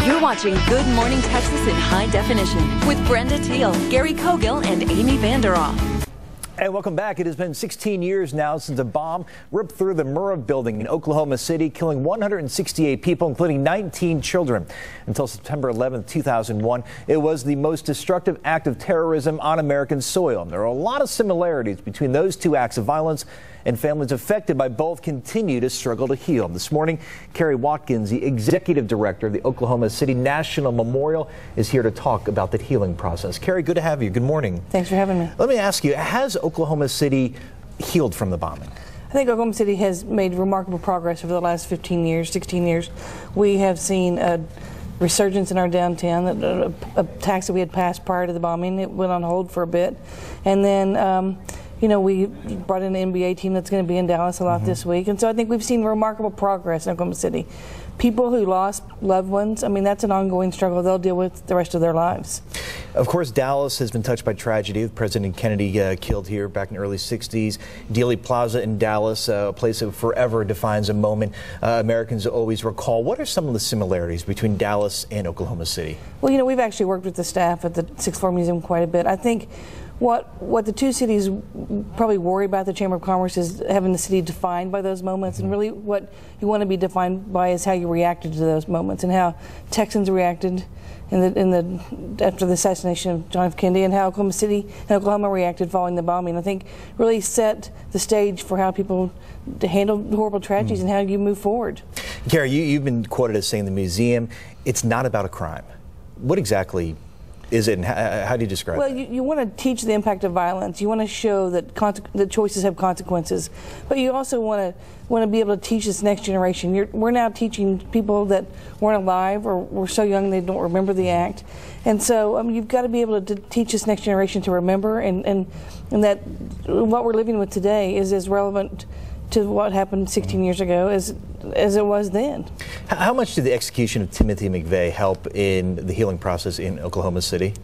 You're watching Good Morning Texas in high definition with Brenda Teal, Gary Cogill, and Amy Vanderoff. And welcome back. It has been 16 years now since a bomb ripped through the Murrah building in Oklahoma City, killing 168 people, including 19 children. Until September 11, 2001, it was the most destructive act of terrorism on American soil. There are a lot of similarities between those two acts of violence, and families affected by both continue to struggle to heal. This morning, Kari Watkins, the executive director of the Oklahoma City National Memorial, is here to talk about the healing process. Kari, good to have you. Good morning. Thanks for having me. Let me ask you, has Oklahoma City healed from the bombing? I think Oklahoma City has made remarkable progress over the last 15 years, 16 years. We have seen a resurgence in our downtown, a tax that we had passed prior to the bombing. It went on hold for a bit. And then you know, we brought in an NBA team that's going to be in Dallas a lot this week. And so I think we've seen remarkable progress in Oklahoma City. People who lost loved ones, I mean, that's an ongoing struggle they'll deal with the rest of their lives. Of course, Dallas has been touched by tragedy with President Kennedy killed here back in the early 60s. Dealey Plaza in Dallas, a place that forever defines a moment Americans always recall. What are some of the similarities between Dallas and Oklahoma City? Well, you know, we've actually worked with the staff at the Sixth Floor Museum quite a bit. I think what the two cities probably worry about, the Chamber of Commerce, is having the city defined by those moments, and really what you want to be defined by is how you reacted to those moments and how Texans reacted after the assassination of John F. Kennedy, and how Oklahoma City and Oklahoma reacted following the bombing. I think really set the stage for how people handle horrible tragedies and how you move forward. Kari, you've been quoted as saying the museum, it's not about a crime. What exactly is it, and how do you describe it? Well, you want to teach the impact of violence. You want to show that choices have consequences, but you also want to be able to teach this next generation. We're now teaching people that weren't alive or were so young they don't remember the act, and so you've got to be able to teach this next generation to remember, and that what we're living with today is as relevant to what happened 16 years ago as it was then. How much did the execution of Timothy McVeigh help in the healing process in Oklahoma City?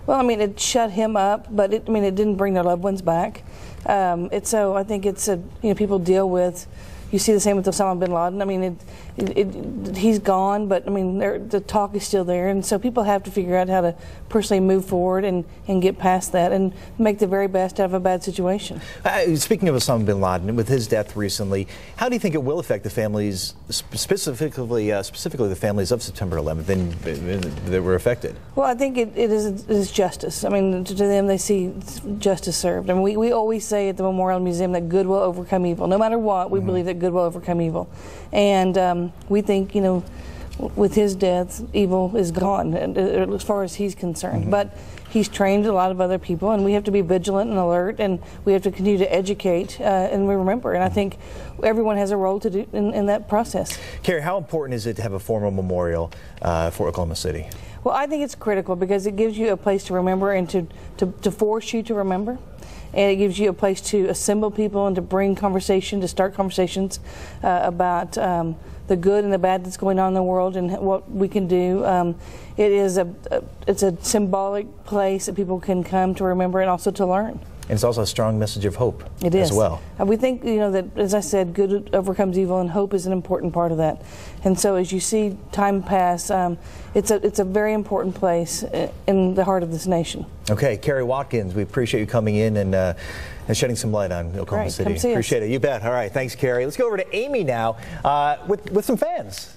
Well, I mean, it shut him up, but it didn't bring their loved ones back. So I think it's people deal with. You see the same with Osama bin Laden. I mean, he's gone, but I mean, the talk is still there, and so people have to figure out how to personally move forward and get past that and make the very best out of a bad situation. Speaking of Osama bin Laden, with his death recently, how do you think it will affect the families, specifically the families of September 11th that were affected? Well, I think it is justice. I mean, to them, they see justice served. I mean, we always say at the Memorial Museum that good will overcome evil. No matter what, we believe that good will overcome evil. And we think, with his death, evil is gone as far as he's concerned. But he's trained a lot of other people, and we have to be vigilant and alert, and we have to continue to educate and remember. And I think everyone has a role to do in that process. Kari, how important is it to have a formal memorial for Oklahoma City? Well, I think it's critical because it gives you a place to remember and to force you to remember. And it gives you a place to assemble people and to bring conversation, to start conversations about the good and the bad that's going on in the world and what we can do. It's a symbolic place that people can come to remember and also to learn. And it's also a strong message of hope as well. We think, that, as I said, good overcomes evil, and hope is an important part of that. And so as you see time pass, it's a very important place in the heart of this nation. Okay, Kari Watkins, we appreciate you coming in and shedding some light on Oklahoma City. Come see us. Appreciate it. You bet. All right, thanks, Kari. Let's go over to Amy now with some fans.